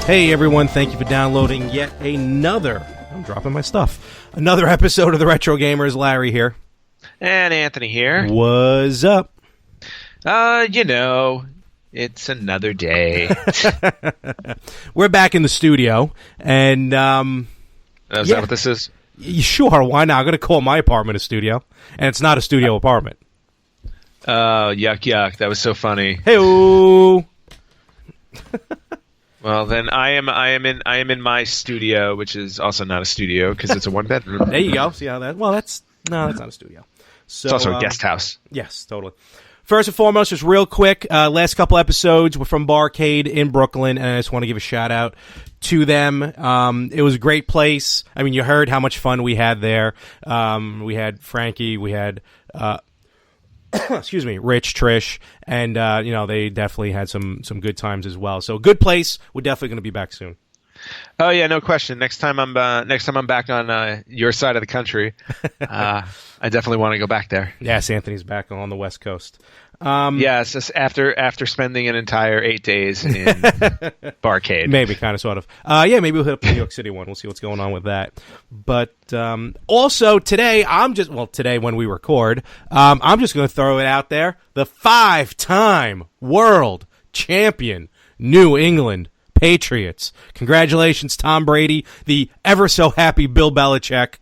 Hey everyone, thank you for downloading yet another, I'm dropping my stuff, another episode of the Retro Gamers. Larry here. And Anthony here. What's up? It's another day. We're back in the studio, and Is that what this is? Sure, why not? I'm going to call my apartment a studio, and it's not a studio apartment. Yuck. That was so funny. Hey-oo! Well, then I am in my studio, which is also not a studio because it's a one bedroom. There you go. See how that? Well, that's not a studio. So, it's also a guest house. Yes, totally. First and foremost, just real quick, last couple episodes were from Barcade in Brooklyn, and I just want to give a shout out to them. It was a great place. I mean, you heard how much fun we had there. We had Frankie, we had excuse me, Rich, Trish, and they definitely had some good times as well. So good place. We're definitely going to be back soon. Oh yeah, no question. Next time I'm back on your side of the country, I definitely want to go back there. Yes, Anthony's back on the West Coast. Yes, just after spending an entire 8 days in Barcade. Maybe, kind of, sort of. Maybe we'll hit up the New York City one. We'll see what's going on with that. But also today, today when we record, I'm just going to throw it out there. The 5-time world champion New England Patriots. Congratulations, Tom Brady, the ever so happy Bill Belichick,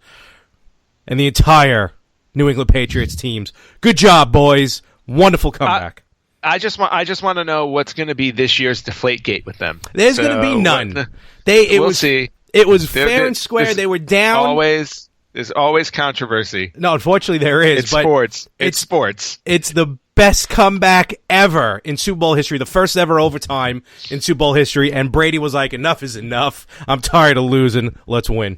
and the entire New England Patriots teams. Good job, boys. Wonderful comeback. I just want to know what's going to be this year's Deflategate with them. There's going to be none. We'll see. It was fair and square. They were down. There's always controversy. No, unfortunately there is. It's sports. It's sports. It's the best comeback ever in Super Bowl history. The first ever overtime in Super Bowl history. And Brady was like, enough is enough. I'm tired of losing. Let's win.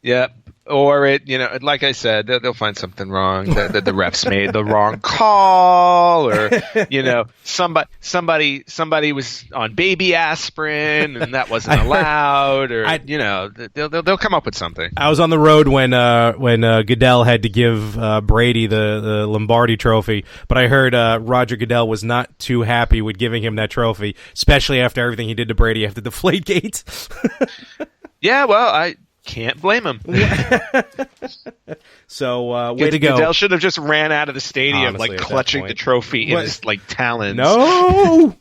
Yeah. Or like I said, they'll find something wrong. The refs made the wrong call, or somebody was on baby aspirin and that wasn't allowed, or they'll come up with something. I was on the road when Goodell had to give Brady the Lombardi Trophy, but I heard Roger Goodell was not too happy with giving him that trophy, especially after everything he did to Brady after Deflategate. Yeah, well, I can't blame him. So, way to go. Goodell should have just ran out of the stadium, honestly, clutching the trophy in his talons. No!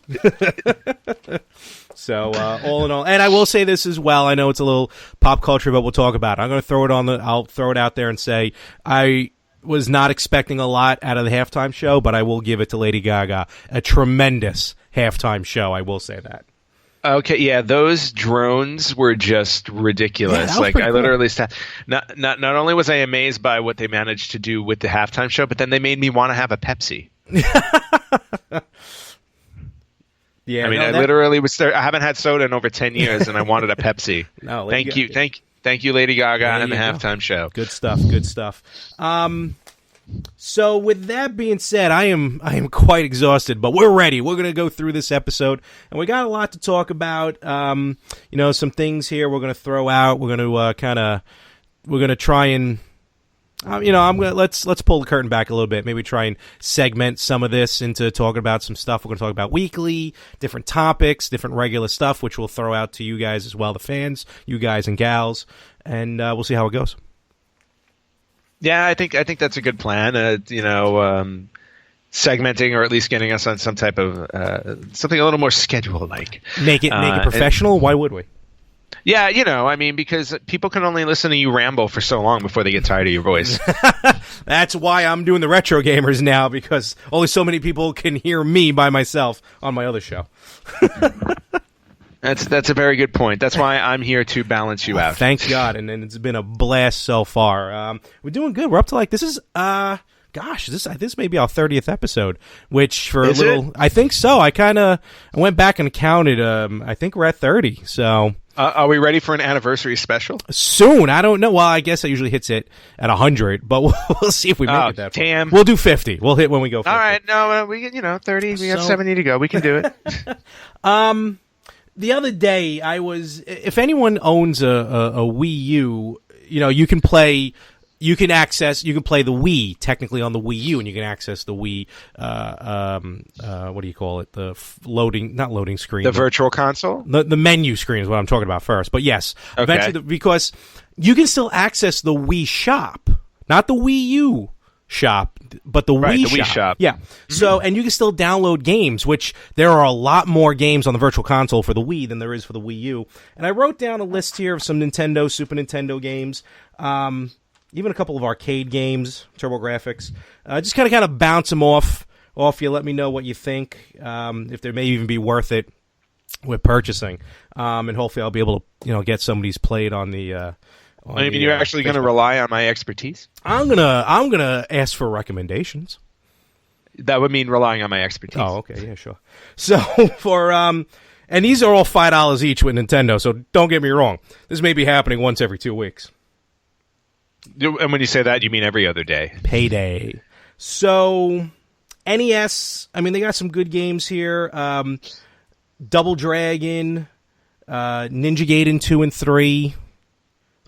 So, all in all, and I will say this as well. I know it's a little pop culture, but we'll talk about it. I'm going to I'll throw it out there and say I was not expecting a lot out of the halftime show, but I will give it to Lady Gaga. A tremendous halftime show, I will say that. Okay, yeah, those drones were just ridiculous. Yeah, I literally not only was I amazed by what they managed to do with the halftime show, but then they made me want to have a Pepsi. Yeah, I mean, I literally was there. I haven't had soda in over 10 years, and I wanted a Pepsi. No, thank you, Lady Gaga, and the halftime show. Good stuff. So with that being said, I am quite exhausted, but we're ready. We're going to go through this episode, and we got a lot to talk about. Some things here we're going to throw out. We're going to we're going to try and let's pull the curtain back a little bit. Maybe try and segment some of this into talking about some stuff. We're going to talk about weekly, different topics, different regular stuff, which we'll throw out to you guys as well, the fans, you guys and gals, and we'll see how it goes. Yeah, I think that's a good plan. Segmenting, or at least getting us on some type of something a little more schedule-like. Make it professional. Why would we? Yeah, because people can only listen to you ramble for so long before they get tired of your voice. That's why I'm doing the Retro Gamers now, because only so many people can hear me by myself on my other show. That's a very good point. That's why I'm here to balance you out. Thank God, and it's been a blast so far. We're doing good. We're up to this may be our 30th episode, which for Is a little, it? I think so. I went back and counted. I think we're at 30. So are we ready for an anniversary special? Soon. I don't know. Well, I guess it usually hits it at 100, but we'll see if we make it that far. Damn. We'll do 50. We'll hit when we go 50. All right. No, we get 30. We have 70 to go. We can do it. The other day, if anyone owns a Wii U, you can play you can play the Wii technically on the Wii U, and you can access the Wii. What do you call it? The not loading screen. The virtual console. The menu screen is what I'm talking about first. But yes, eventually, because you can still access the Wii Shop, not the Wii U shop, but the Wii Shop. Yeah. Mm-hmm. So, and you can still download games, which there are a lot more games on the Virtual Console for the Wii than there is for the Wii U. And I wrote down a list here of some Nintendo, Super Nintendo games, even a couple of arcade games, TurboGrafx. Just kind of bounce them off you. Let me know what you think, if they may even be worth it with purchasing. And hopefully I'll be able to, get some of these played on the. You're actually going to rely on my expertise? I'm gonna ask for recommendations. That would mean relying on my expertise. Oh, okay, yeah, sure. So for and these are all $5 each with Nintendo. So don't get me wrong, this may be happening once every 2 weeks. And when you say that, you mean every other day? Payday. So NES. They got some good games here. Double Dragon, Ninja Gaiden 2 and 3.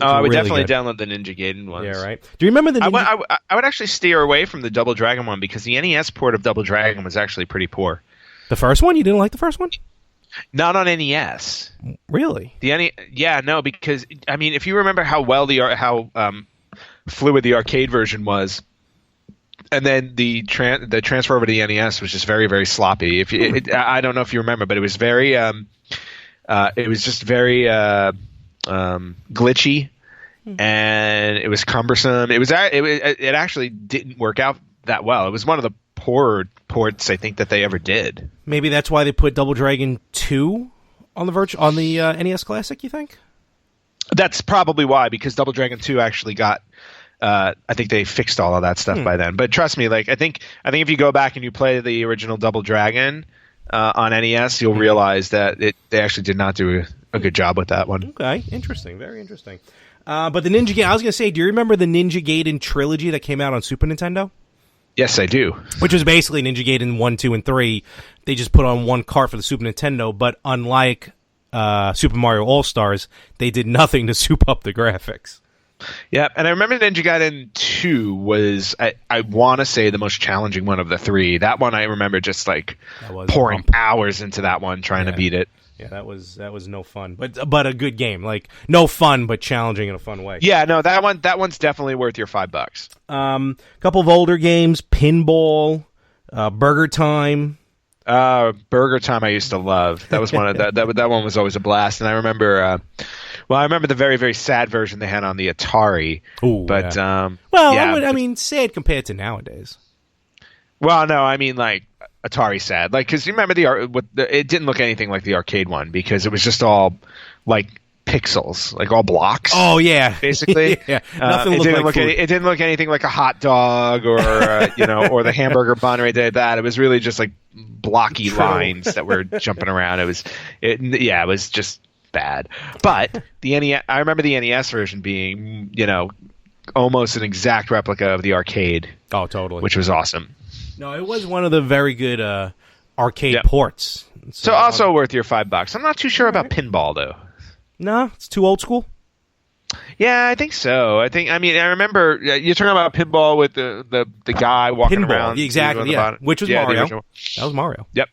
I would definitely download the Ninja Gaiden ones. Yeah, right. Do you remember the Ninja... I would actually steer away from the Double Dragon one because the NES port of Double Dragon was actually pretty poor. The first one? You didn't like the first one? Not on NES. Really? Yeah, no, because if you remember how well how fluid the arcade version was, and then the transfer over to the NES was just very, very sloppy. I don't know if you remember, but it was very glitchy, and it was cumbersome. It actually didn't work out that well. It was one of the poorer ports I think that they ever did. Maybe that's why they put Double Dragon 2 on the NES Classic, you think? That's probably why, because Double Dragon 2 actually got I think they fixed all of that stuff by then. But trust me, I think if you go back and you play the original Double Dragon on NES, you'll realize that they actually did not do a good job with that one. Okay, interesting, very interesting. But the Ninja Gaiden, I was going to say, do you remember the Ninja Gaiden trilogy that came out on Super Nintendo? Yes, I do. Which was basically Ninja Gaiden 1, 2, and 3. They just put on one cart for the Super Nintendo, but unlike Super Mario All-Stars, they did nothing to soup up the graphics. Yeah, and I remember Ninja Gaiden 2 was, I want to say, the most challenging one of the three. That one I remember just pouring hours into that one trying to beat it. Yeah, that was no fun, but a good game. No fun, but challenging in a fun way. Yeah, no, that one's definitely worth your $5. Couple of older games, Pinball, Burger Time. Burger Time I used to love. That was one of that one was always a blast. And I remember, I remember the very, very sad version they had on the Atari. Ooh, but yeah. Sad compared to nowadays. Well, no, Atari sad, because you remember it didn't look anything like the arcade one because it was just all pixels, all blocks. Oh yeah, basically. Yeah. Nothing it didn't look anything like a hot dog or or the hamburger bun or anything like that. It was really just blocky lines that were jumping around. It was just bad. But the NES, I remember the NES version being almost an exact replica of the arcade. Oh, totally. Which was awesome. No, it was one of the very good arcade ports. So also worth your $5. I'm not too sure about Pinball though. No, it's too old school. Yeah, I think so. I remember you're talking about Pinball with the guy walking around. Exactly. Yeah, which was Mario. That was Mario. Yep.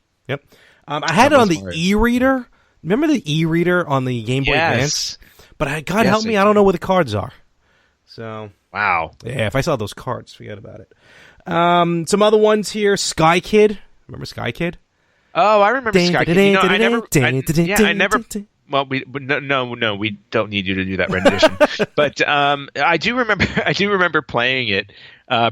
I had it on the e-reader. Remember the e-reader on the Game Boy Advance? But God help me, I don't know where the cards are. So wow. Yeah, if I saw those cards, forget about it. Some other ones here. Sky Kid. Remember Sky Kid? Oh, I remember Sky Kid. I never. Well, we don't need you to do that rendition. But I do remember playing it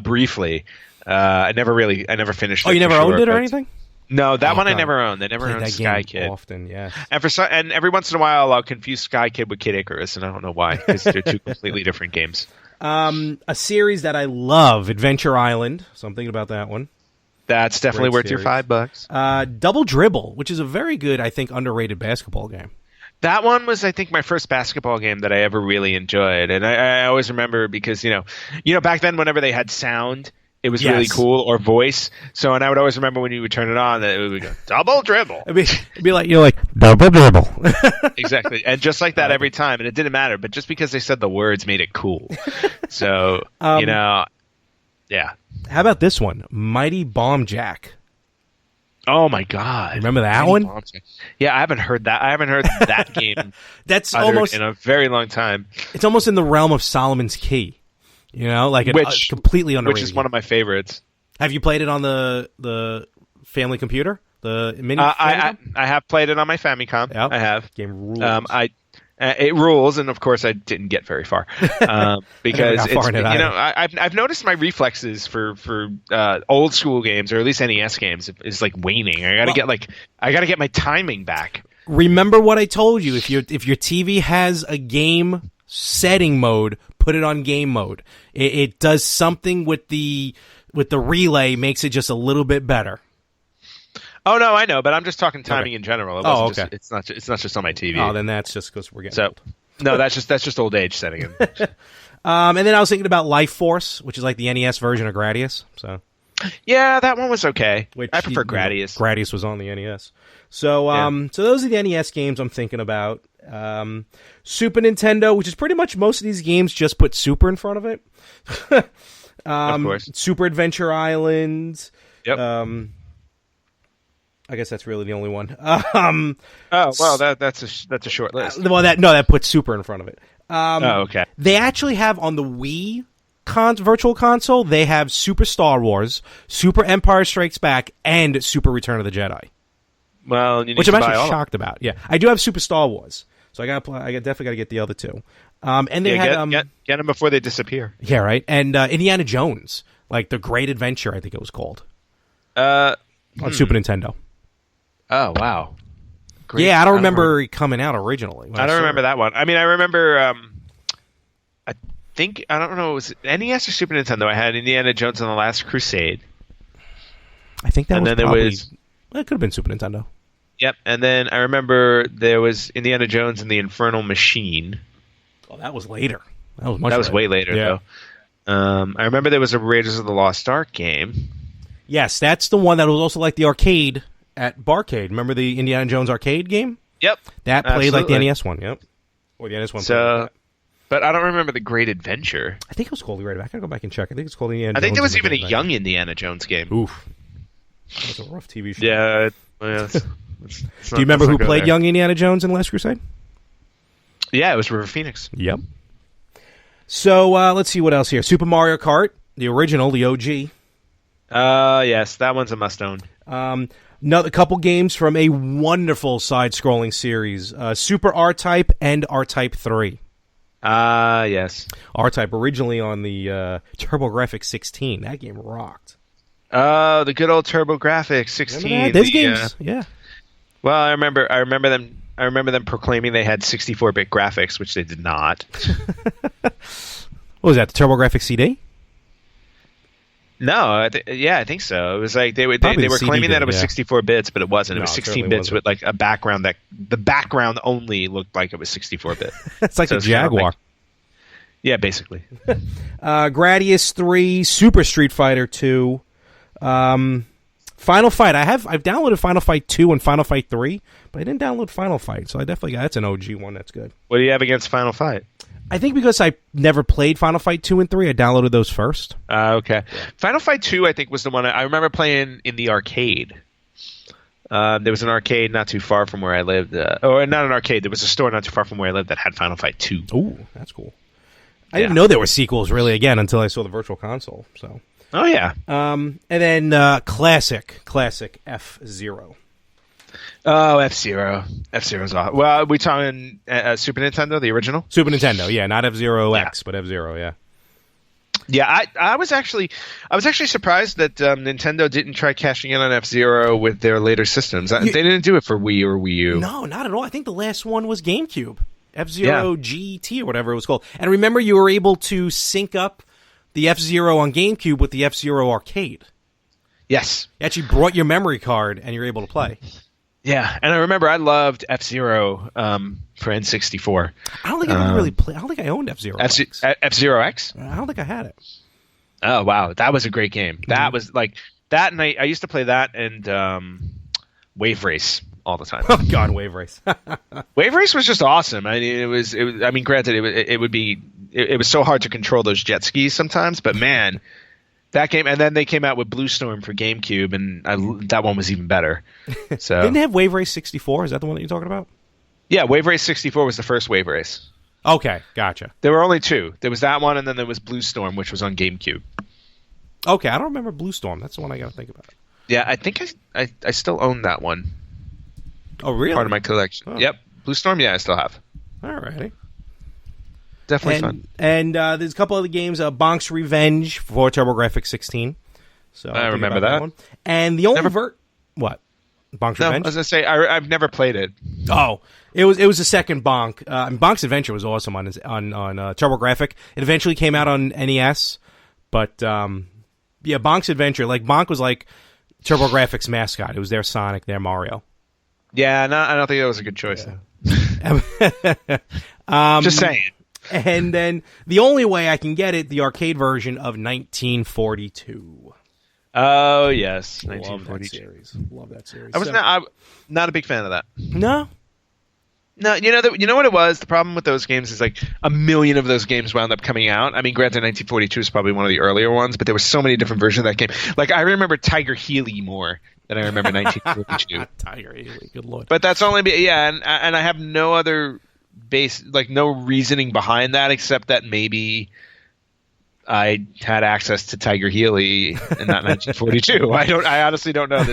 briefly. I never finished. Oh, you never owned it or anything? No, that one I never owned. I never owned Sky Kid. Often, yeah. And every once in a while, I'll confuse Sky Kid with Kid Icarus, and I don't know why, because they're two completely different games. A series that I love, Adventure Island. So I'm thinking about that one. That's definitely worth your $5. Double Dribble, which is a very good, I think, underrated basketball game. That one was, I think, my first basketball game that I ever really enjoyed, and I always remember because back then, whenever they had sound it was Yes. really cool, or voice. So, and I would always remember when you would turn it on that it would go double dribble. It'd be like you're like double dribble. Exactly, and just like that every time, and it didn't matter. But just because they said the words made it cool. So yeah. How about this one, Mighty Bomb Jack? Oh my God! Remember that one? Yeah, I haven't heard that. I haven't heard that game. That's uttered almost in a very long time. It's almost in the realm of Solomon's Key. You know, like Which completely underrated. Which is one of my favorites. Have you played it on the family computer? The mini. I have played it on my Famicom. Yep. I have. Game rules. It rules, and of course I didn't get very far because got far in it either. I've noticed my reflexes for old school games, or at least NES games, is like waning. I gotta get my timing back. Remember what I told you? If your TV has a game setting mode, put it on game mode. It does something with the relay, makes it just a little bit better. Oh no, I know, but I'm just talking timing in general. It wasn't okay. It's not just on my TV. Oh, then that's just because we're getting old. No, that's just old age setting in. And then I was thinking about Life Force, which is like the NES version of Gradius. So yeah, that one was okay. I prefer Gradius. Gradius was on the NES. So so those are the NES games I'm thinking about. Super Nintendo, which is pretty much most of these games just put Super in front of it. Of course. Super Adventure Island. Yep. I guess that's really the only one. Oh well, that's a short list. Well, that puts Super in front of it. Okay. They actually have on the Wii Virtual Console. They have Super Star Wars, Super Empire Strikes Back, and Super Return of the Jedi. Well, you need which to I'm buy actually all shocked about. Yeah, I do have Super Star Wars, so I definitely got to get the other two. And they had get them before they disappear. Yeah, right. And Indiana Jones, like the Great Adventure, I think it was called. On Super Nintendo. Oh wow! Great. Yeah, I don't remember it coming out originally. I don't remember that one. I mean, I remember. I don't know. It was NES or Super Nintendo. I had Indiana Jones and the Last Crusade. I think that and was then probably. There was, well, it could have been Super Nintendo. Yep, and then I remember there was Indiana Jones and the Infernal Machine. Oh, that was later. That was way later, though. I remember there was a Raiders of the Lost Ark game. Yes, that's the one that was also like the arcade at Barcade. Remember the Indiana Jones arcade game? Yep. That played like the NES one, yep. Or the NES one. So, but I don't remember the Great Adventure. I think it was called the Great Adventure. I gotta go back and check. I think it's called Indiana Jones. I think there was even a young Indiana Jones game. Oof. That was a rough TV show. Yeah. Well, do you remember who played young Indiana Jones in Last Crusade? Yeah, it was River Phoenix. Yep. So, let's see what else here. Super Mario Kart, the original, the OG. Yes, that one's a must-own. A couple games from a wonderful side-scrolling series, Super R-Type and R-Type 3. Yes. R-Type originally on the TurboGrafx 16. That game rocked. The good old TurboGrafx 16. Those games, yeah. Well, I remember them proclaiming they had 64-bit graphics, which they did not. What was that? The TurboGrafx CD? No, I think so. It was like they were claiming that it was 64 bits, but it wasn't. It was 16 bits with like a background that the background only looked like it was 64 bit. It's like a Jaguar. Yeah, basically. Gradius 3, Super Street Fighter 2, Final Fight. I've downloaded Final Fight 2 and Final Fight 3, but I didn't download Final Fight, so I definitely that's an OG one. That's good. What do you have against Final Fight? I think because I never played Final Fight 2 and 3, I downloaded those first. Okay. Final Fight 2, I think, was the one I remember playing in the arcade. There was an arcade not too far from where I lived. Or not an arcade. There was a store not too far from where I lived that had Final Fight 2. Ooh, that's cool. I didn't know there were sequels, really, again, until I saw the Virtual Console. So. Oh, yeah. And then classic F-Zero. Oh, F-Zero. F-Zero's awesome. Well, are we talking Super Nintendo, the original? Super Nintendo, yeah. Not F-Zero X, but F-Zero, yeah. Yeah, I was actually surprised that Nintendo didn't try cashing in on F-Zero with their later systems. They didn't do it for Wii or Wii U. No, not at all. I think the last one was GameCube. F-Zero GT or whatever it was called. And remember, you were able to sync up the F-Zero on GameCube with the F-Zero arcade. Yes. You actually brought your memory card and you're able to play. Yeah, and I remember I loved F-Zero for N64. I don't think I ever really played. I don't think I owned F-Zero X. F-Zero X? I don't think I had it. Oh wow, that was a great game. That was like that, and I used to play that and Wave Race all the time. Oh God, Wave Race. Wave Race was just awesome. I mean, it was. I mean, granted, it was so hard to control those jet skis sometimes, but man, that game. And then they came out with Blue Storm for GameCube, and that one was even better. So didn't they have Wave Race 64? Is that the one that you're talking about? Yeah, Wave Race 64 was the first Wave Race. Okay, gotcha. There were only two. There was that one, and then there was Blue Storm, which was on GameCube. Okay, I don't remember Blue Storm. That's the one I got to think about. Yeah, I think I still own that one. Oh, really? Part of my collection. Oh. Yep. Blue Storm, yeah, I still have. Alrighty. Definitely fun. And there's a couple other games. Bonk's Revenge for TurboGrafx 16. So I remember that one. And the only what? Bonk's Revenge? I was going to say, I've never played it. Oh, it was the second Bonk. Bonk's Adventure was awesome on TurboGrafx. It eventually came out on NES, but yeah, Bonk's Adventure. Like Bonk was like TurboGrafx mascot. It was their Sonic, their Mario. Yeah, no, I don't think that was a good choice. Yeah. Just saying. And then the only way I can get it, the arcade version of 1942. Oh yes, 1942. Love that series. I'm not a big fan of that. No. No, you know what it was? The problem with those games is like a million of those games wound up coming out. I mean, granted, 1942 is probably one of the earlier ones, but there were so many different versions of that game. Like, I remember Tiger Healy more than I remember 1942. Tiger Healy, good lord. But that's only, and I have no other no reasoning behind that except that maybe I had access to Tiger Healy in that 1942. I honestly don't know.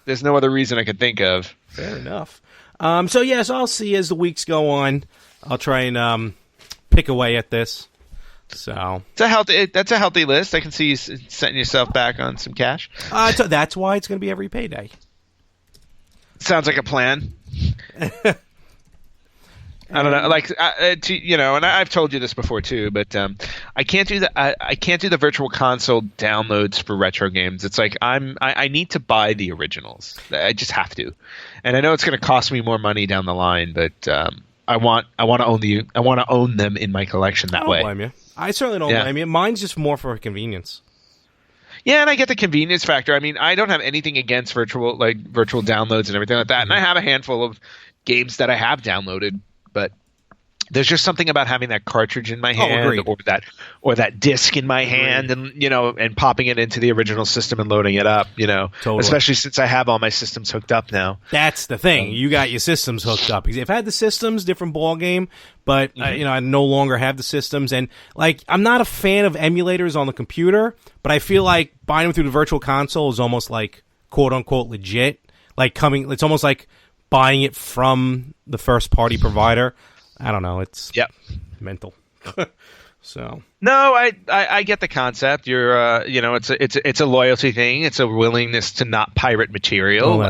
There's no other reason I could think of. Fair enough. So yes, I'll see as the weeks go on. I'll try and pick away at this. So that's a healthy list. I can see you setting yourself back on some cash. So that's why it's going to be every payday. Sounds like a plan. I don't know, like and I've told you this before too, but I can't do the virtual console downloads for retro games. It's like I need to buy the originals. I just have to, and I know it's going to cost me more money down the line, but I want to own them in my collection that way. I don't blame you. I certainly don't blame you. Mine's just more for convenience. Yeah, and I get the convenience factor. I mean, I don't have anything against virtual downloads and everything like that, and I have a handful of games that I have downloaded. But there's just something about having that cartridge in my hand, or that disc in my hand, and popping it into the original system and loading it up. Totally. Especially since I have all my systems hooked up now. That's the thing. You got your systems hooked up. If I had the systems, different ball game. But I no longer have the systems, and like I'm not a fan of emulators on the computer. But I feel like buying them through the virtual console is almost like quote unquote legit. It's almost like buying it from the first party provider. I don't know. It's mental. So no, I get the concept. You're it's a loyalty thing. It's a willingness to not pirate material,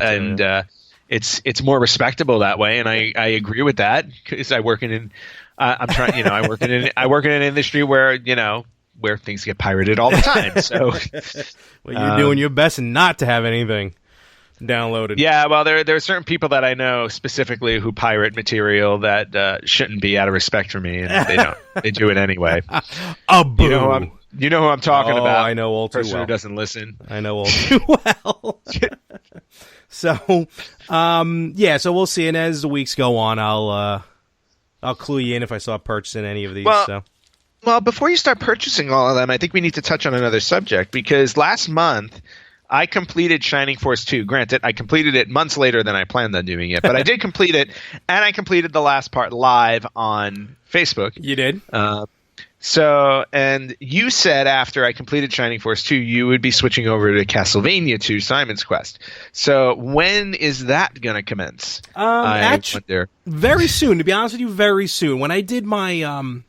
it's more respectable that way. And I agree with that because I work in I work in an industry where where things get pirated all the time. So well, you're doing your best not to have anything downloaded. Yeah, well, there are certain people that I know specifically who pirate material that shouldn't be out of respect for me, and they don't. They do it anyway. Boo. You know who I'm talking about. I know all too well. Person who doesn't listen. I know all too well. So, so we'll see, and as the weeks go on, I'll clue you in if I saw purchasing any of these. Well, before you start purchasing all of them, I think we need to touch on another subject because last month I completed Shining Force 2. Granted, I completed it months later than I planned on doing it, but I did complete it, and I completed the last part live on Facebook. You did? And you said after I completed Shining Force 2, you would be switching over to Castlevania 2 Simon's Quest. So when is that going to commence? Very soon, to be honest with you, very soon. When I did my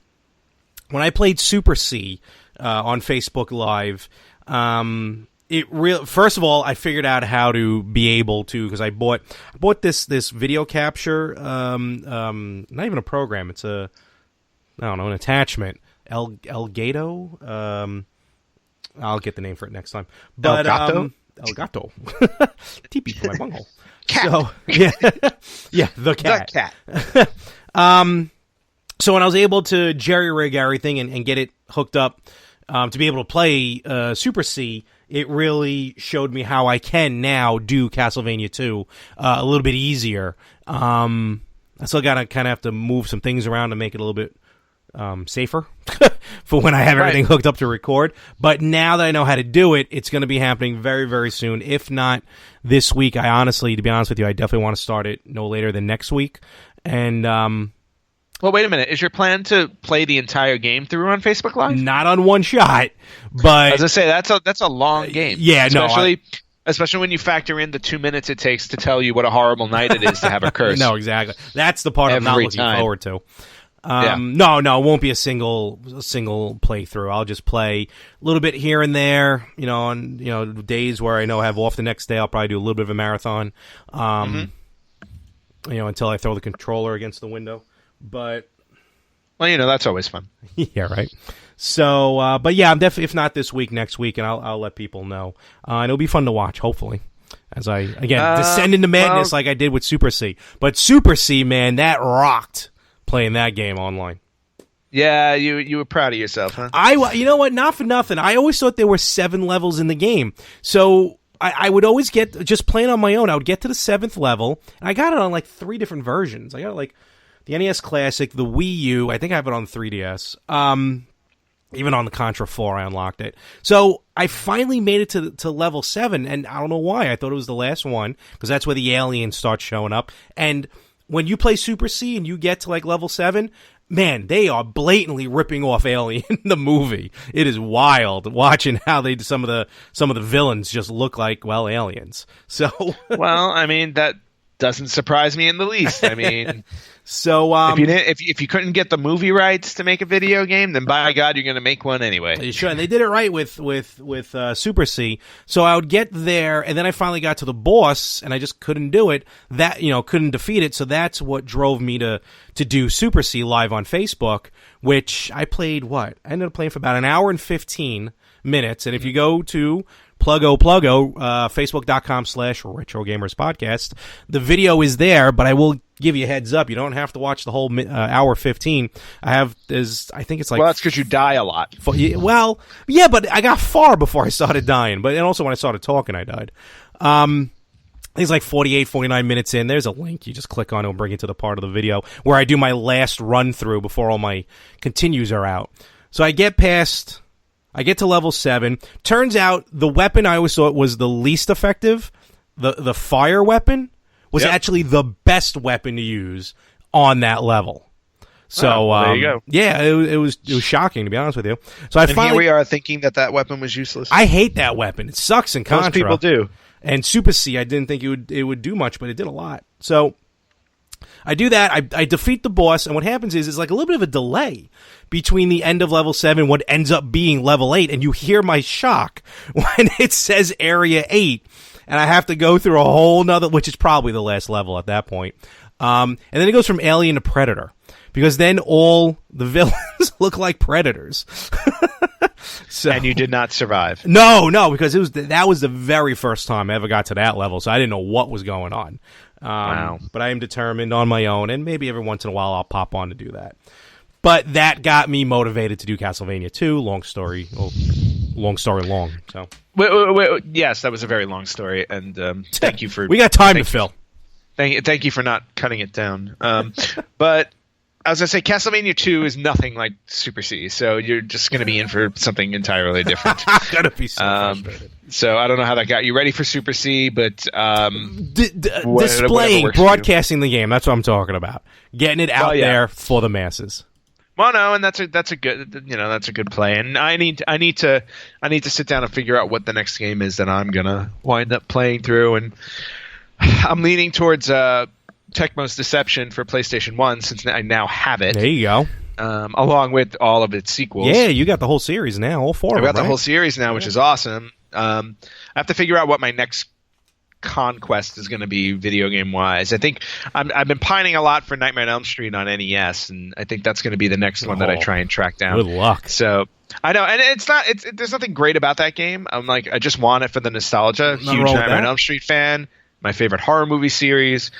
when I played Super C on Facebook Live, first of all, I figured out how to be able to, because I bought this video capture, not even a program. It's an attachment. Elgato. I'll get the name for it next time. But Elgato. TP for my bunghole. Cat. So the cat. The cat. So when I was able to jerry rig everything and get it hooked up to be able to play Super C, it really showed me how I can now do Castlevania 2 a little bit easier. I still got to kind of have to move some things around to make it a little bit safer for when I have everything hooked up to record. But now that I know how to do it, it's going to be happening very, very soon. If not this week, I honestly, to be honest with you, I definitely want to start it no later than next week. And well, wait a minute. Is your plan to play the entire game through on Facebook Live? Not on one shot, but as I say, that's a long game. Yeah, especially when you factor in the 2 minutes it takes to tell you what a horrible night it is to have a curse. No, exactly. That's the part I'm not looking forward to. Yeah. No, it won't be a single playthrough. I'll just play a little bit here and there, on days where I know I have off the next day. I'll probably do a little bit of a marathon, until I throw the controller against the window. But well, that's always fun. Yeah, right. So, but yeah, I'm definitely, if not this week, next week, and I'll let people know. And it'll be fun to watch, hopefully, as I descend into madness like I did with Super C. But Super C, man, that rocked playing that game online. Yeah, you were proud of yourself, huh? You know what? Not for nothing. I always thought there were 7 levels in the game, so I would always get, just playing on my own, I would get to the 7th level, and I got it on like 3 different versions. I got like the NES Classic, the Wii U. I think I have it on 3DS. Even on the Contra 4, I unlocked it. So I finally made it to level 7, and I don't know why. I thought it was the last one, because that's where the aliens start showing up. And when you play Super C and you get to like level 7, man, they are blatantly ripping off Alien, the movie. It is wild watching how some of the villains just look like, well, aliens. So well, I mean, that doesn't surprise me in the least. I mean, so if you couldn't get the movie rights to make a video game, then by God, you're going to make one anyway. Sure, and they did it right with Super C. So I would get there, and then I finally got to the boss, and I just couldn't do it. That couldn't defeat it. So that's what drove me to do Super C live on Facebook, which I played. I ended up playing for about an hour and 15 minutes. And if you go to Pluggo, Facebook.com/RetroGamersPodcast. The video is there, but I will give you a heads up. You don't have to watch the whole hour 15. I think it's like... Well, that's because you die a lot. Well, yeah, but I got far before I started dying. And also when I started talking, I died. I think it's like 48, 49 minutes in. There's a link. You just click on it and bring it to the part of the video where I do my last run through before all my continues are out. So I get to level 7. Turns out the weapon I always thought was the least effective, the fire weapon, was actually the best weapon to use on that level. So there you go. Yeah, it was shocking, to be honest with you. So here we are thinking that weapon was useless. I hate that weapon. It sucks in Contra. Most people do. And Super C, I didn't think it would do much, but it did a lot. So I do that. I defeat the boss, and what happens is like a little bit of a delay between the end of level 7 and what ends up being level 8, and you hear my shock when it says Area 8, and I have to go through a whole nother, which is probably the last level at that point. And then it goes from Alien to Predator, because then all the villains look like Predators. And you did not survive. No, because that was the very first time I ever got to that level, so I didn't know what was going on. Wow. But I am determined on my own, and maybe every once in a while I'll pop on to do that. But that got me motivated to do Castlevania 2. Long story long. So wait, yes, that was a very long story, and thank you for... We got time to fill. Thank you for not cutting it down. But I was going to say, Castlevania 2 is nothing like Super C, so you're just going to be in for something entirely different. I'm going to be so frustrated. So I don't know how that got you ready for Super C, but... displaying, broadcasting the game, that's what I'm talking about. Getting it out there for the masses. Well, no, and that's a good play, and I need to sit down and figure out what the next game is that I'm gonna wind up playing through, and I'm leaning towards Tecmo's Deception for PlayStation 1 since I now have it. There you go. Along with all of its sequels. Yeah, you got the whole series now, all 4 of them. I got the whole series now, which is awesome. I have to figure out what my next conquest is going to be video game wise. I think I've been pining a lot for Nightmare on Elm Street on NES, and I think that's going to be the next one that I try and track down. Good luck. So I know, and there's nothing great about that game. I'm like, I just want it for the nostalgia. Huge Nightmare on Elm Street fan. My favorite horror movie series.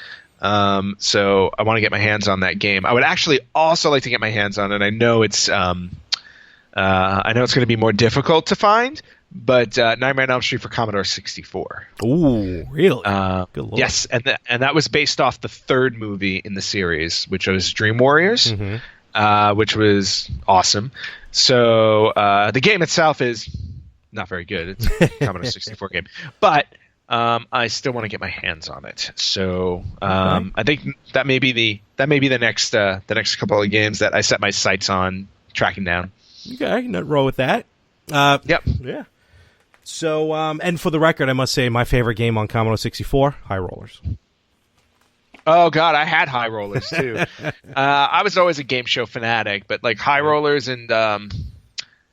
So I want to get my hands on that game. I would actually also like to get my hands on it. I know it's I know it's going to be more difficult to find, but Nightmare on Elm Street for Commodore 64. Ooh, really? Good Lord. Yes, and that was based off the third movie in the series, which was Dream Warriors, which was awesome. So the game itself is not very good. It's a Commodore 64 game, but I still want to get my hands on it. So I think that may be the next couple of games that I set my sights on tracking down. Okay, nothing wrong with that. Yep. Yeah. So, and for the record, I must say my favorite game on Commodore 64, High Rollers. Oh God, I had High Rollers too. I was always a game show fanatic, but like High Rollers and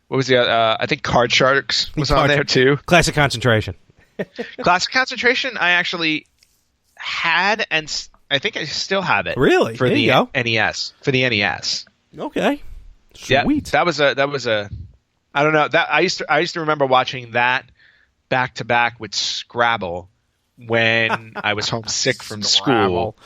what was the I think Card Sharks was on there too. Classic Concentration. Classic Concentration, I actually had, and I think I still have it. Really? For there the you go. NES. For the NES. Okay. Sweet. Yeah, that was a. I don't know. That I used to remember watching that back to back with Scrabble when I was homesick from school.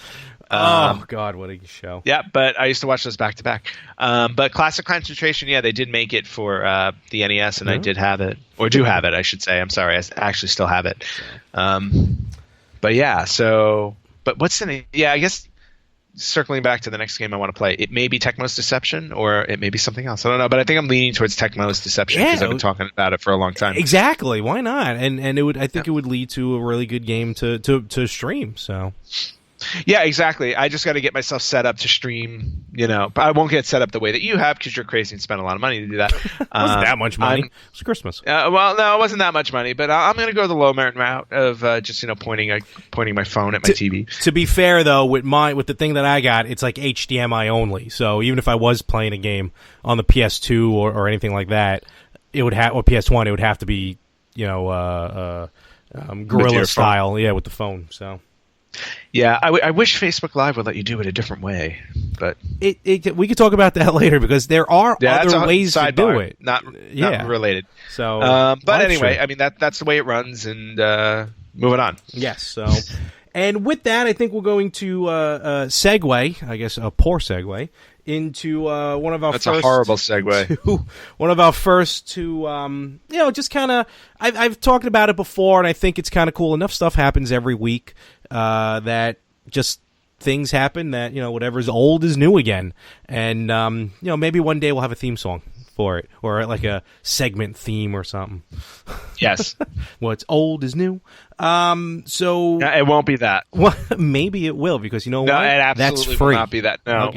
Oh God, what a show! Yeah, but I used to watch those back to back. But Classic Concentration, yeah, they did make it for the NES, and I did have it, or do have it, I should say. I'm sorry, I actually still have it. But yeah, so but what's in it? Yeah, I guess circling back to the next game I want to play, it may be Tecmo's Deception, or it may be something else. I don't know, but I think I'm leaning towards Tecmo's Deception because I've been talking about it for a long time. Exactly, why not? And it would, I think it would lead to a really good game to stream. So. Yeah, exactly. I just got to get myself set up to stream, but I won't get set up the way that you have because you're crazy and spend a lot of money to do that. It wasn't that much money. It was Christmas. Well, no, it wasn't that much money, but I'm going to go the low merit route of just pointing my phone at my TV. To be fair, though, with the thing that I got, it's like HDMI only. So even if I was playing a game on the PS2 or anything like that, it would have, or PS1, it would have to be Gorilla style, with the phone. So. Yeah, I wish Facebook Live would let you do it a different way, but we could talk about that later because there are other ways to do it. Not related. So, but anyway, I mean that's the way it runs, and moving on. Yes. So, and with that, I think we're going to segue. I guess a poor segue into one of our. That's a horrible segue. One of our first to just kind of. I've talked about it before, and I think it's kind of cool. Enough stuff happens every week. That just things happen that, whatever's old is new again. And, maybe one day we'll have a theme song for it or like a segment theme or something. Yes. What's old is new. So it won't be that. Well, maybe it will because no, what? It absolutely that's free. Will not be that. No,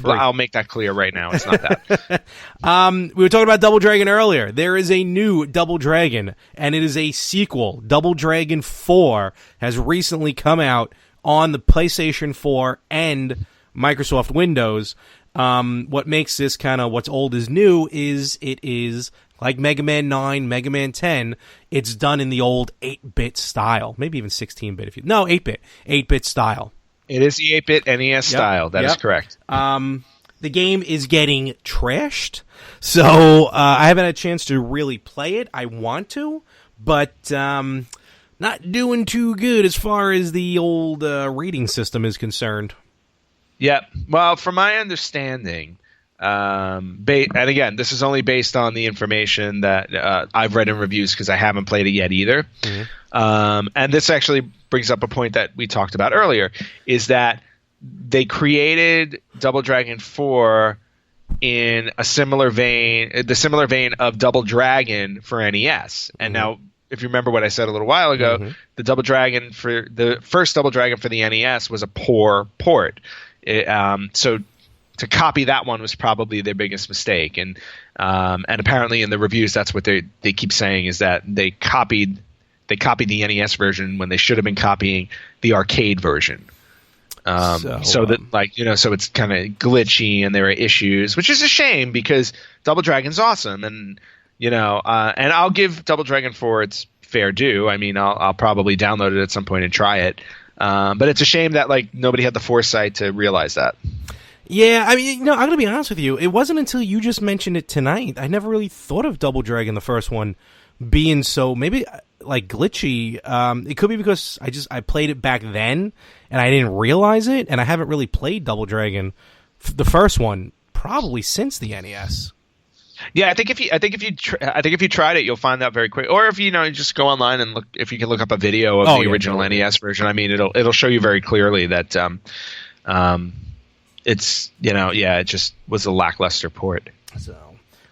I'll make that clear right now. It's not that. We were talking about Double Dragon earlier. There is a new Double Dragon, and it is a sequel. Double Dragon 4 has recently come out on the PlayStation 4 and Microsoft Windows. What makes this kind of what's old is new is it is like Mega Man 9, Mega Man 10. It's done in the old 8-bit style, maybe even 16-bit 8-bit style. It is the 8-bit NES style. That is correct. The game is getting trashed, so I haven't had a chance to really play it. I want to, but not doing too good as far as the old rating system is concerned. Yeah. Well, from my understanding, and again, this is only based on the information that I've read in reviews because I haven't played it yet either. Mm-hmm. And this actually brings up a point that we talked about earlier, is that they created Double Dragon 4 in the similar vein of Double Dragon for NES. And now, if you remember what I said a little while ago, the first Double Dragon for the NES was a poor port. So to copy that one was probably their biggest mistake, and apparently in the reviews that's what they keep saying is that they copied the NES version when they should have been copying the arcade version. So it's kind of glitchy and there are issues, which is a shame because Double Dragon's awesome, and and I'll give Double Dragon 4 its fair due. I mean, I'll probably download it at some point and try it. But it's a shame that nobody had the foresight to realize that. Yeah, I mean, I'm going to be honest with you. It wasn't until you just mentioned it tonight. I never really thought of Double Dragon, the first one, being so maybe glitchy. It could be because I played it back then and I didn't realize it, and I haven't really played Double Dragon, the first one, probably since the NES. Yeah, I think if you tried it, you'll find out very quick. Or if you just go online and look, if you can look up a video of the original NES version, I mean, it'll show you very clearly that it's it just was a lackluster port. So,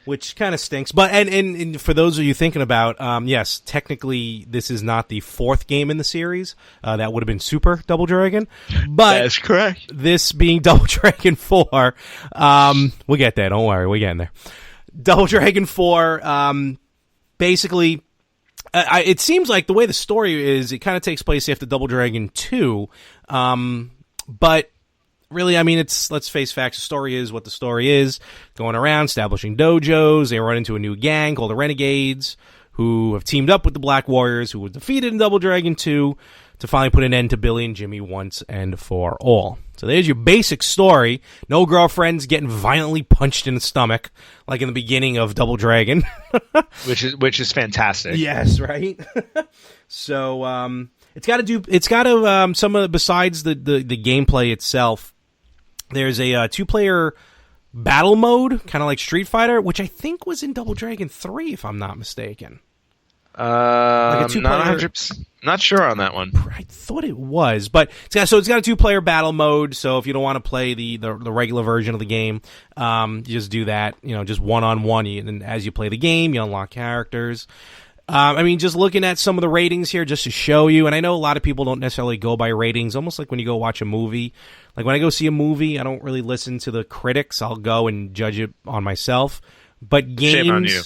which kind of stinks. But and for those of you thinking about, yes, technically this is not the fourth game in the series. That would have been Super Double Dragon. But that's correct. This being Double Dragon 4, we'll get there. Don't worry, we're getting there. Double Dragon 4, basically, it seems like the way the story is, it kind of takes place after Double Dragon 2, but really, I mean, let's face facts, the story is what the story is, going around, establishing dojos, they run into a new gang called the Renegades, who have teamed up with the Black Warriors, who were defeated in Double Dragon 2, to finally put an end to Billy and Jimmy once and for all. So there's your basic story. No girlfriends getting violently punched in the stomach, like in the beginning of Double Dragon. which is fantastic. Yes, right? So, besides the gameplay itself, there's a two-player battle mode, kind of like Street Fighter, which I think was in Double Dragon 3, if I'm not mistaken. Not 100%. Not sure on that one. I thought it was, but it's got a two-player battle mode. So if you don't want to play the regular version of the game, you just do that. Just one-on-one. And as you play the game, you unlock characters. I mean, just looking at some of the ratings here, just to show you, and I know a lot of people don't necessarily go by ratings. Almost like when you go watch a movie. Like when I go see a movie, I don't really listen to the critics. I'll go and judge it on myself. But games, shame on you.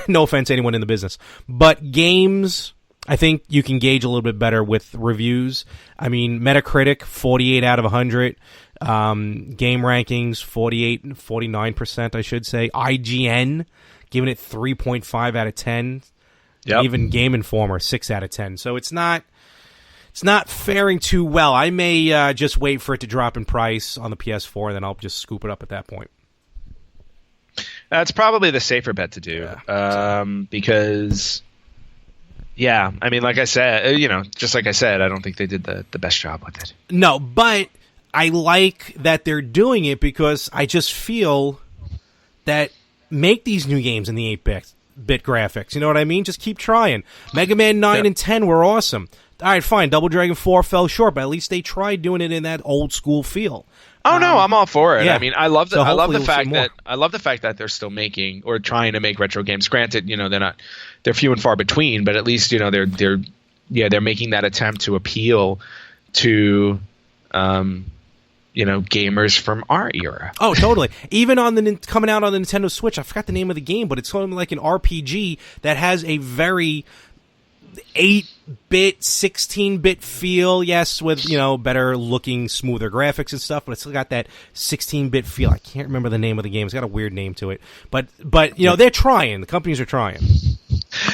No offense to anyone in the business, but games, I think you can gauge a little bit better with reviews. I mean, Metacritic, 48 out of 100. Game rankings, 48 and 49%, I should say. IGN, giving it 3.5 out of 10. Yep. Even Game Informer, 6 out of 10. So it's not faring too well. I may just wait for it to drop in price on the PS4, and then I'll just scoop it up at that point. That's probably the safer bet to do, because, yeah, I mean, like I said, just like I said, I don't think they did the best job with it. No, but I like that they're doing it because I just feel that make these new games in the 8-bit graphics. You know what I mean? Just keep trying. Mega Man 9 and 10 were awesome. All right, fine. Double Dragon 4 fell short, but at least they tried doing it in that old school feel. Oh no, I'm all for it. Yeah. I mean, I love the fact that they're still making or trying to make retro games. Granted, they're few and far between, but at least they're making that attempt to appeal to gamers from our era. Oh, totally. Even on coming out on the Nintendo Switch, I forgot the name of the game, but it's sort of like an RPG that has a very 8-bit, 16-bit feel, yes, with, better looking, smoother graphics and stuff, but it's still got that 16-bit feel. I can't remember the name of the game. It's got a weird name to it. But they're trying. The companies are trying.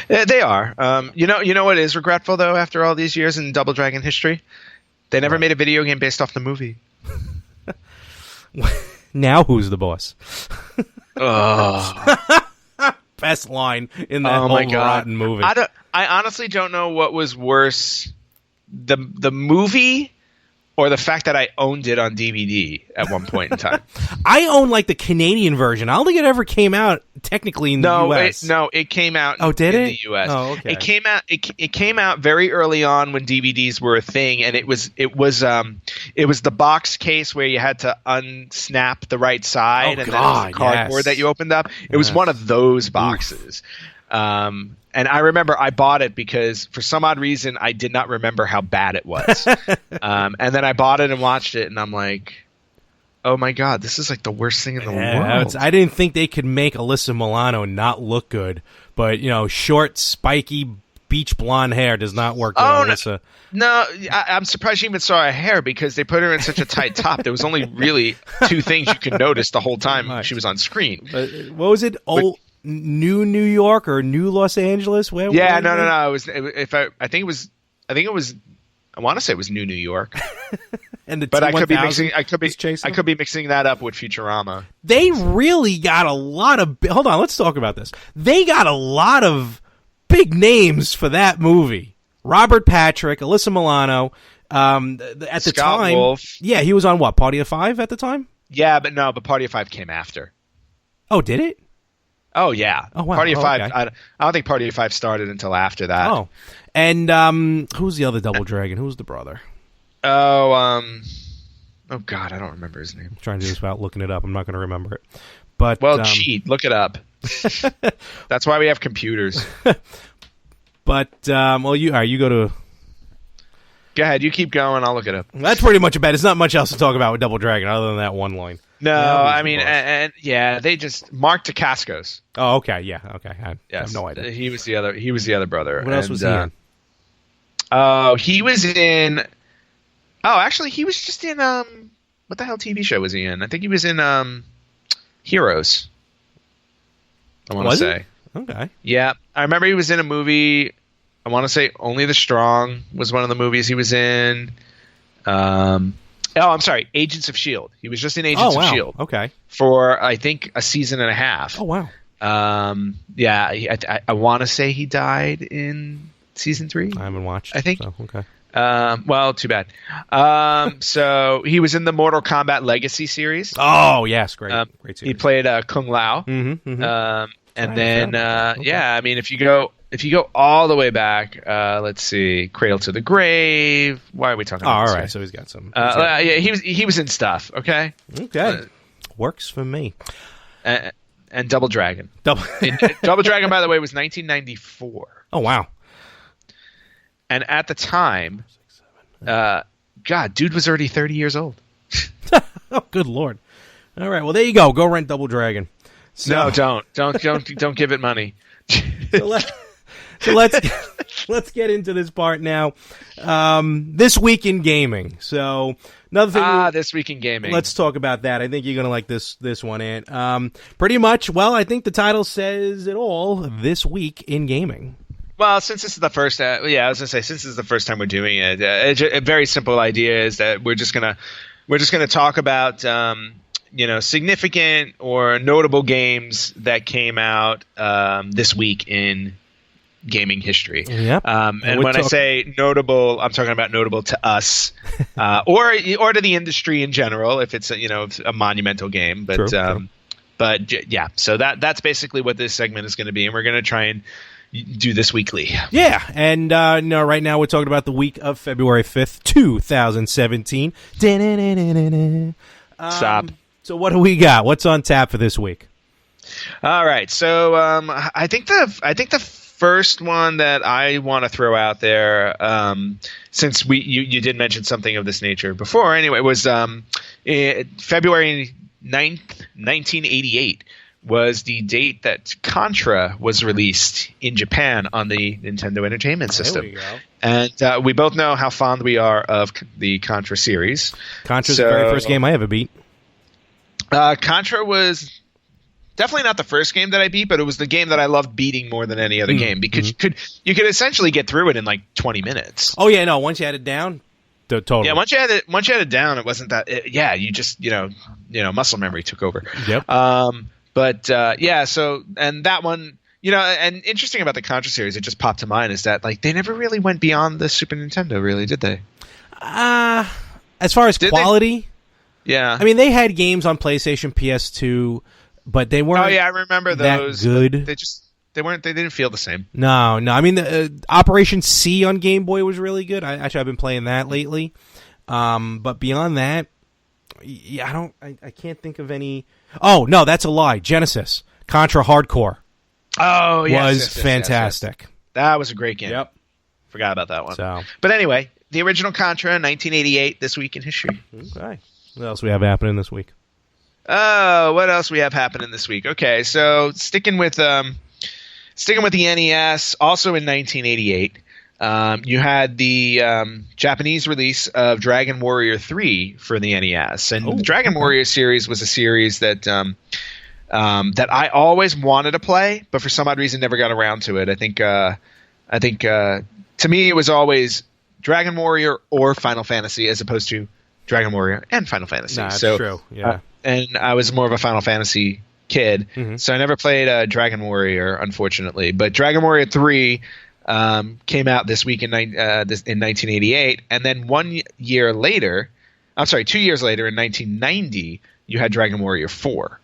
They are. You know what is regretful, though, after all these years in Double Dragon history? They never made a video game based off the movie. Now who's the boss? Oh. Best line in that whole rotten movie. I honestly don't know what was worse, the movie or the fact that I owned it on DVD at one point in time. I own the Canadian version. I don't think it ever came out technically in the US. It came out. Oh, did it? In the US. Oh, okay. It came out very early on when DVDs were a thing, and it was the box case where you had to unsnap the right side, and then it was the cardboard that you opened up. It was one of those boxes. And I remember I bought it because for some odd reason I did not remember how bad it was. And then I bought it and watched it, and I'm like, oh my God, this is the worst thing in the world. I didn't think they could make Alyssa Milano not look good, but short, spiky, beach blonde hair does not work with Alyssa. No, I'm surprised she even saw her hair because they put her in such a tight top. There was only really two things you could notice the whole time she was on screen. But what was it? New York or New Los Angeles? No. It was. I think it was. I want to say it was New York. But I could be mixing. I could be mixing that up with Futurama. They really got a lot of. Hold on, let's talk about this. They got a lot of big names for that movie. Robert Patrick, Alyssa Milano. At the Scott time, Wolf. Yeah, he was on what? Party of Five at the time. Yeah, but Party of Five came after. Oh, did it? Oh yeah. Oh wow. Party of Five. Okay. I don't think Party of Five started until after that. Oh, and who's the other Double Dragon? Who's the brother? Oh, oh God, I don't remember his name. I'm trying to do this without looking it up. I'm not going to remember it. But cheat. Look it up. That's why we have computers. But well, you go to. Go ahead. You keep going. I'll look it up. That's pretty much about it. There's not much else to talk about with Double Dragon other than that one line. No, Yeah, I mean, and yeah, they just Mark Dacascos. Oh, okay, yeah, okay. I Yes, have no idea. He was the other brother. What else was he in? Oh, he was in. Oh, actually, he was just in. What the hell TV show was he in? I think he was in Heroes. I want to say. Okay. Yeah, I remember he was in a movie. I want to say Only the Strong was one of the movies he was in. Oh, I'm sorry, Agents of S.H.I.E.L.D. He was just in Agents of S.H.I.E.L.D. Okay. For, I think, a season and a half. Oh, wow. Yeah, I want to say he died in season 3. I haven't watched. I think. So, okay. Well, too bad. So he was in the Mortal Kombat Legacy series. Oh, yes, great. Great series. He played Kung Lao. Mm-hmm, mm-hmm. And then, yeah, I mean, if you go all the way back, let's see, Cradle to the Grave. Why are we talking about this? All right, guy? so he's got some. Yeah, he was in stuff. Okay. Okay. Works for me. And Double Dragon. Double Dragon, by the way, was 1994. Oh wow. And at the time, God, dude was already 30 years old. Oh, good lord. All right, well there you go. Go rent Double Dragon. So, no, don't give it money. So let's get into this part now. This week in gaming. So another thing. This week in gaming. Let's talk about that. I think you're gonna like this one, Ant. Pretty much. Well, I think the title says it all. This week in gaming. Well, since this is the first, I was gonna say since this is the first time we're doing it, a very simple idea is that we're just gonna talk about significant or notable games that came out this week in gaming history. Yep. And when I say notable, I'm talking about notable to us, or to the industry in general, if it's a monumental game. But True. But yeah, so that's basically what this segment is going to be, and we're going to try and do this weekly. Yeah, and right now we're talking about the week of February 5th, 2017. Stop. So what do we got? What's on tap for this week? All right, so I think the first one that I want to throw out there, since you did mention something of this nature before, anyway, was February 9th, 1988. Was the date that Contra was released in Japan on the Nintendo Entertainment System. There we go. And we both know how fond we are of the Contra series. Contra's the very first game I ever beat. Contra was definitely not the first game that I beat, but it was the game that I loved beating more than any other game because you could essentially get through it in like 20 minutes. Oh yeah, no. Once you had it down, totally. Yeah, once you had it down, it wasn't that. You just muscle memory took over. Yep. But yeah, so and that one, and interesting about the Contra series, it just popped to mind is that like they never really went beyond the Super Nintendo, really, did they? As far as quality, yeah. I mean, they had games on PlayStation, PS2, but they weren't. Oh yeah, I remember those. Good. They weren't. They didn't feel the same. No. I mean, the Operation C on Game Boy was really good. I've been playing that lately. But beyond that, yeah, I can't think of any. Oh no, that's a lie. Genesis Contra Hardcore. Oh yes, was fantastic. Yes. That was a great game. Yep. Forgot about that one. So, but anyway, the original Contra, 1988. This week in history. Okay. What else we have happening this week? What else we have happening this week? Okay, so sticking with the NES, also in 1988. You had the Japanese release of Dragon Warrior 3 for the NES, and the Dragon Warrior series was a series that that I always wanted to play, but for some odd reason never got around to it. I think to me it was always Dragon Warrior or Final Fantasy as opposed to Dragon Warrior and Final Fantasy. Nah, that's true. Yeah, and I was more of a Final Fantasy kid, so I never played Dragon Warrior, unfortunately. But Dragon Warrior 3. Came out this week in 1988, and then 2 years later, in 1990, you had Dragon Warrior 4.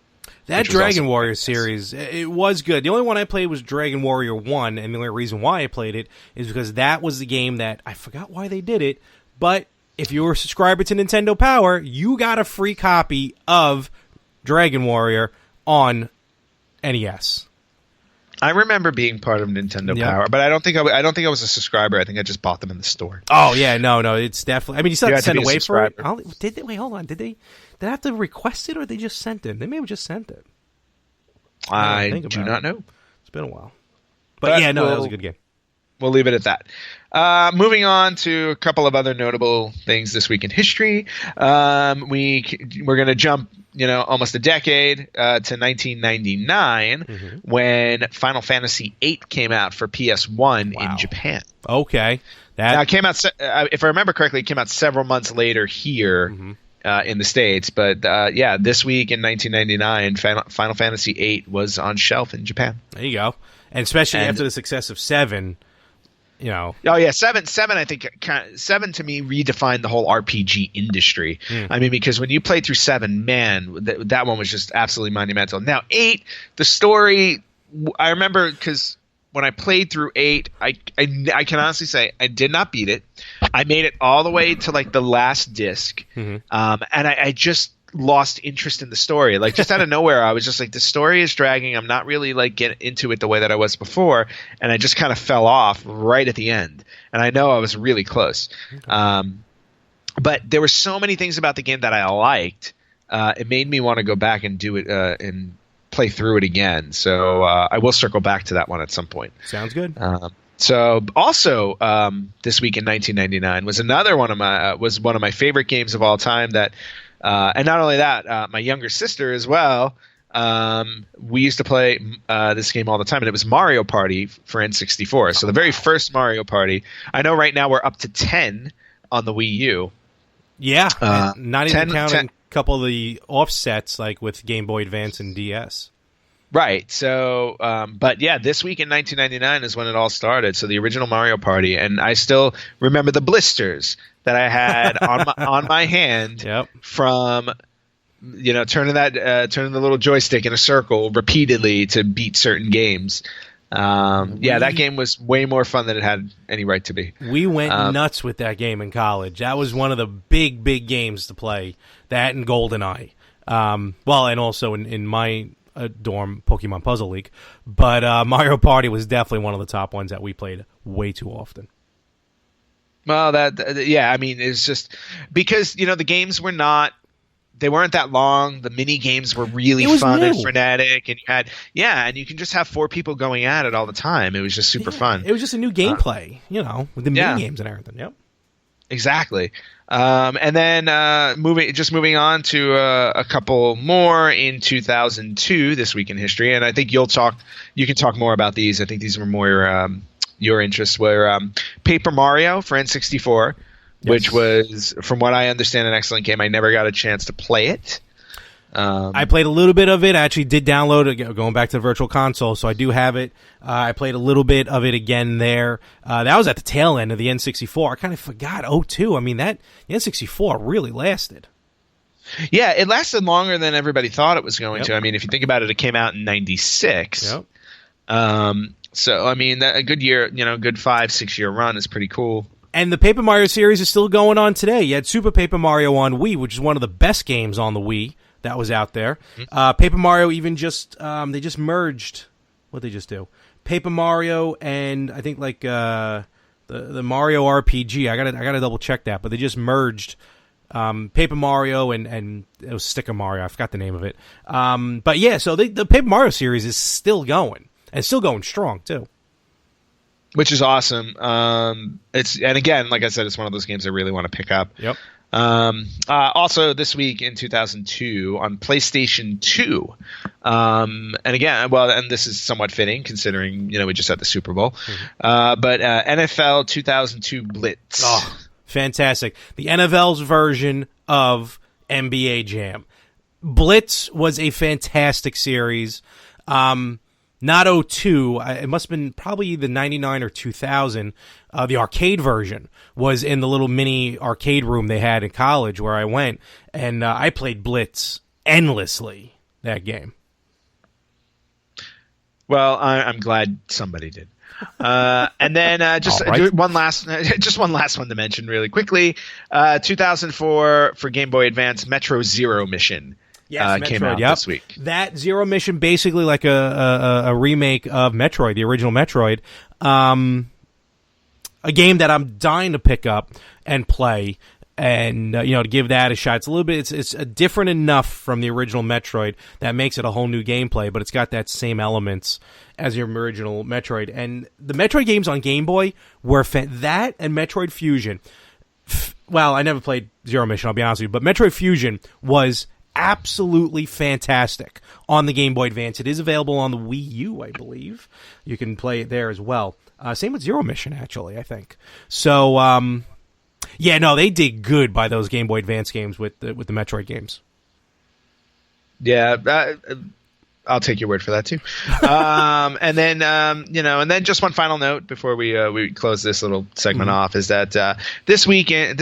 That which was Dragon also Warrior nice. series, it was good. The only one I played was Dragon Warrior 1, and the only reason why I played it is because that was the game that, I forgot why they did it, but if you were a subscriber to Nintendo Power, you got a free copy of Dragon Warrior on NES. I remember being part of Nintendo Yep. Power, but I don't think I was a subscriber. I think I just bought them in the store. Oh, yeah, no, it's definitely... I mean, you still You have to had to send be a away for it. subscriber. Did they? Wait, hold on. Did I have to request it, or they just sent it? They may have just sent it. I think do about not it. know. It's been a while. But yeah, no, that was a good game. We'll leave it at that. Moving on to a couple of other notable things this week in history. We're going to jump, almost a decade to 1999 when Final Fantasy VIII came out for PS1 in Japan. Okay. Now, it came out, if I remember correctly, it came out several months later here in the States. But this week in 1999, Final Fantasy VIII was on shelf in Japan. There you go. And especially after the success of 7, Oh yeah, seven. I think 7 to me redefined the whole RPG industry. I mean, because when you played through 7, man, that one was just absolutely monumental. Now 8, the story, I remember because when I played through 8, I can honestly say I did not beat it. I made it all the way to like the last disc, and I just lost interest in the story. Like just out of nowhere, I was just like, the story is dragging. I'm not really like getting into it the way that I was before, and I just kind of fell off right at the end. And I know I was really close, but there were so many things about the game that I liked. It made me want to go back and do it and play through it again. So I will circle back to that one at some point. Sounds good. So also this week in 1999 was another one of my favorite games of all time. That and not only that, my younger sister as well. We used to play this game all the time, and it was Mario Party for N64. So the very first Mario Party. I know right now we're up to 10 on the Wii U. Yeah, not even 10 counting a couple of the offsets like with Game Boy Advance and DS. Right. So, but yeah, this week in 1999 is when it all started. So the original Mario Party, and I still remember the blisters that I had on my hand from, turning the little joystick in a circle repeatedly to beat certain games. That game was way more fun than it had any right to be. We went nuts with that game in college. That was one of the big games to play. That and GoldenEye. And also in my dorm, Pokemon Puzzle League. But Mario Party was definitely one of the top ones that we played way too often. Well, I mean, it's just because, the games they weren't that long. The mini games were really fun and frenetic, and and you can just have 4 people going at it all the time. It was just super fun. It was just a new gameplay, with the mini games and everything. Yep. Exactly. And then moving on to a couple more in 2002 this week in history, and I think you can talk more about these. I think these were more your interests. Were Paper Mario for N64, which was, from what I understand, an excellent game. I never got a chance to play it. I played a little bit of it. I actually did download it, going back to the Virtual Console, so I do have it. I played a little bit of it again there. That was at the tail end of the N64. I kind of forgot 02. I mean, the N64 really lasted. Yeah, it lasted longer than everybody thought it was going to. I mean, if you think about it, it came out in 96. Yep. So, I mean, a good year, good 5-6 year run is pretty cool. And the Paper Mario series is still going on today. You had Super Paper Mario on Wii, which is one of the best games on the Wii that was out there. Paper Mario even they just merged. What did they just do? Paper Mario and I think like the Mario RPG. I gotta double check that, but they just merged Paper Mario and it was Sticker Mario. I forgot the name of it. But yeah, so the Paper Mario series is still going and still going strong too. Which is awesome. And again, like I said, it's one of those games I really want to pick up. Yep. Also this week in 2002 on PlayStation 2. And again, and this is somewhat fitting considering, we just had the Super Bowl. But NFL 2002 Blitz. Oh, fantastic. The NFL's version of NBA Jam. Blitz was a fantastic series. Not 02. It must have been probably the 99 or 2000. The arcade version was in the little mini arcade room they had in college where I went, and I played Blitz endlessly, that game. Well, I'm glad somebody did. And then just right. one last one to mention really quickly. 2004 for Game Boy Advance, Metro Zero Mission. Yes, came Metroid, out yep. this week. That Zero Mission, basically like a remake of Metroid, the original Metroid. A game that I'm dying to pick up and play, and to give that a shot. It's a little bit, it's different enough from the original Metroid that makes it a whole new gameplay, but it's got that same elements as the original Metroid. And the Metroid games on Game Boy were that and Metroid Fusion. Well, I never played Zero Mission, I'll be honest with you, but Metroid Fusion was absolutely fantastic on the Game Boy Advance. It is available on the Wii U, I believe. You can play it there as well. Same with Zero Mission, actually, I think. So, they did good by those Game Boy Advance games with the Metroid games. Yeah, I'll take your word for that too. And then just one final note before we close this little segment off is that this week in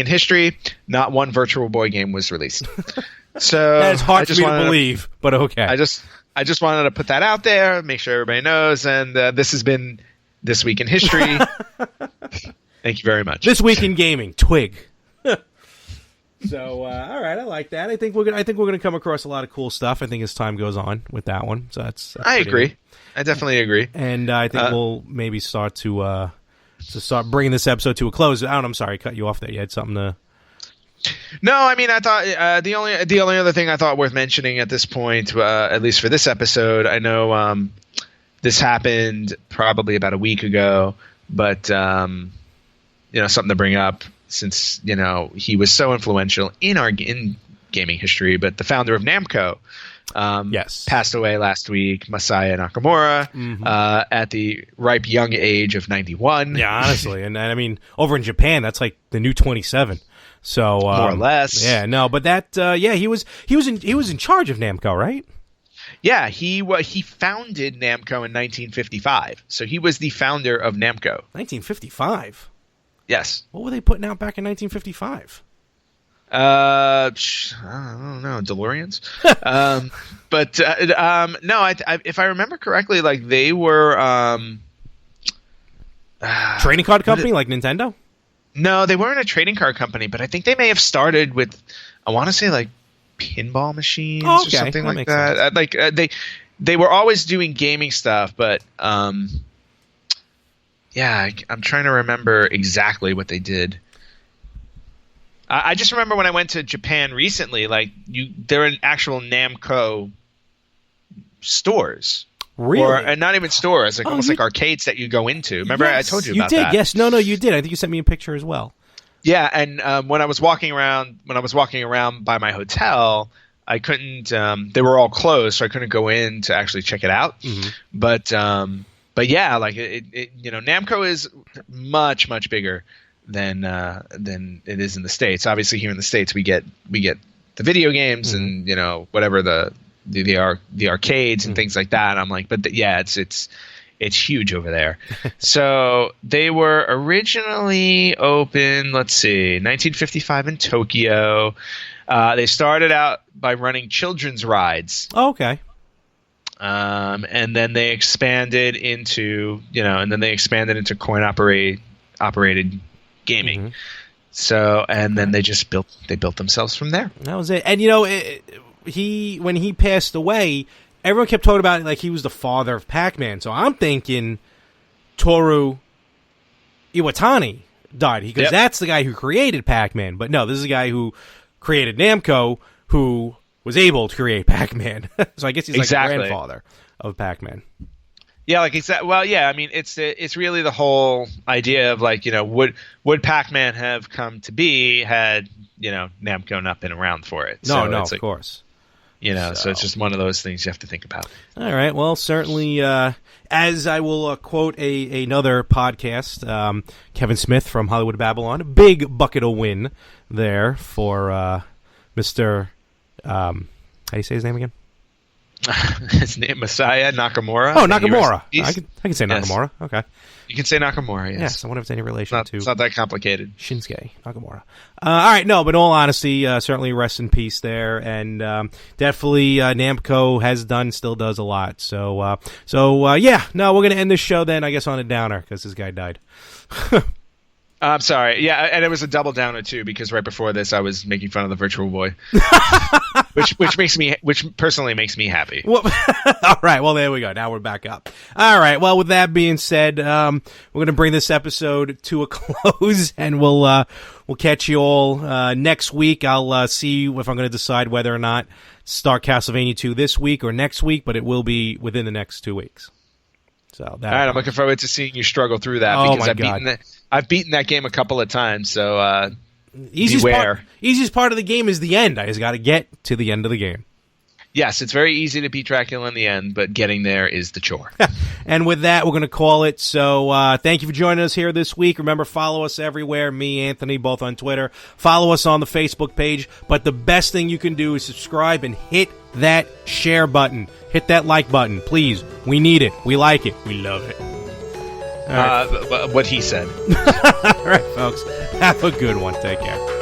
history, not one Virtual Boy game was released. So that is hard for me to believe, but okay. I just wanted to put that out there, make sure everybody knows, and this has been This Week in History. Thank you very much. This Week in Gaming, Twig. So, all right, I like that. I think we're gonna come across a lot of cool stuff. I think as time goes on with that one. So that's I agree. Good. I definitely agree. And I think we'll maybe start to start bringing this episode to a close. I'm sorry, I cut you off there. You had something to. No, I mean, I thought the only other thing I thought worth mentioning at this point, at least for this episode, I know this happened probably about a week ago, but something to bring up since he was so influential in gaming history. But the founder of Namco, passed away last week, Masaya Nakamura, at the ripe young age of 91. Yeah, honestly, and I mean, over in Japan, that's like the new 27. So more or less, yeah, no, but that, he was in charge of Namco, right? Yeah, he founded Namco in 1955. So he was the founder of Namco. 1955. Yes. What were they putting out back in 1955? I don't know, DeLoreans. No, if I remember correctly, like they were trading card company like Nintendo. No, they weren't a trading card company, but I think they may have started with, I want to say like pinball machines or something like that. They were always doing gaming stuff, but I'm trying to remember exactly what they did. I just remember when I went to Japan recently, there are actual Namco stores. Really? And not even stores, almost like arcades that you go into. Remember, I told you about that. You did, yes. No, you did. I think you sent me a picture as well. Yeah, and when I was walking around by my hotel, I couldn't. They were all closed, so I couldn't go in to actually check it out. Mm-hmm. But yeah, Namco is much bigger than it is in the States. Obviously, here in the States, we get the video games and whatever the arcades and things like that. I'm like, it's huge over there. So they were originally open, let's see, 1955 in Tokyo. They started out by running children's rides. Oh, okay. And then they expanded into, coin operated gaming. Mm-hmm. So, and then they just built themselves from there. That was it. And when he passed away, everyone kept talking about it like he was the father of Pac-Man. So I'm thinking Toru Iwatani died because that's the guy who created Pac-Man. But no, this is the guy who created Namco, who was able to create Pac-Man. So I guess he's like the grandfather of Pac-Man. Yeah, well, yeah. I mean, it's really the whole idea of would Pac-Man have come to be had Namco not been around for it? Of course. So it's just one of those things you have to think about. All right. Well, certainly, as I will quote another podcast, Kevin Smith from Hollywood Babylon, a big bucket of win there for Mr. How do you say his name again? His name Messiah Nakamura. Oh, Nakamura. He's- I can say Yes. Nakamura. Okay. You can say Nakamura. Yes. I wonder if it's any relation to It's not that complicated. Shinsuke Nakamura. All right, no, but in all honesty, certainly rest in peace there, and definitely Namco has done, still does a lot. So yeah, no, we're gonna end this show then, I guess, on a downer because this guy died. I'm sorry. Yeah, and it was a double downer too because right before this I was making fun of the Virtual Boy, which personally makes me happy. Well, all right, well there we go. Now we're back up. All right, well with that being said, we're gonna bring this episode to a close, and we'll catch you all next week. I'll see if I'm gonna decide whether or not start Castlevania 2 this week or next week, but it will be within the next 2 weeks. So All right, I'm looking forward to seeing you struggle through that Oh, because my I've beaten that game a couple of times. So easiest beware. easiest part of the game is the end. I just got to get to the end of the game. Yes, it's very easy to beat Dracula in the end, but getting there is the chore. And with that, we're going to call it. So thank you for joining us here this week. Remember, follow us everywhere. Me, Anthony, both on Twitter. Follow us on the Facebook page. But the best thing you can do is subscribe and hit that share button. Hit that like button, please. We need it. We like it. We love it. All right. What he said. All right, folks. Have a good one. Take care.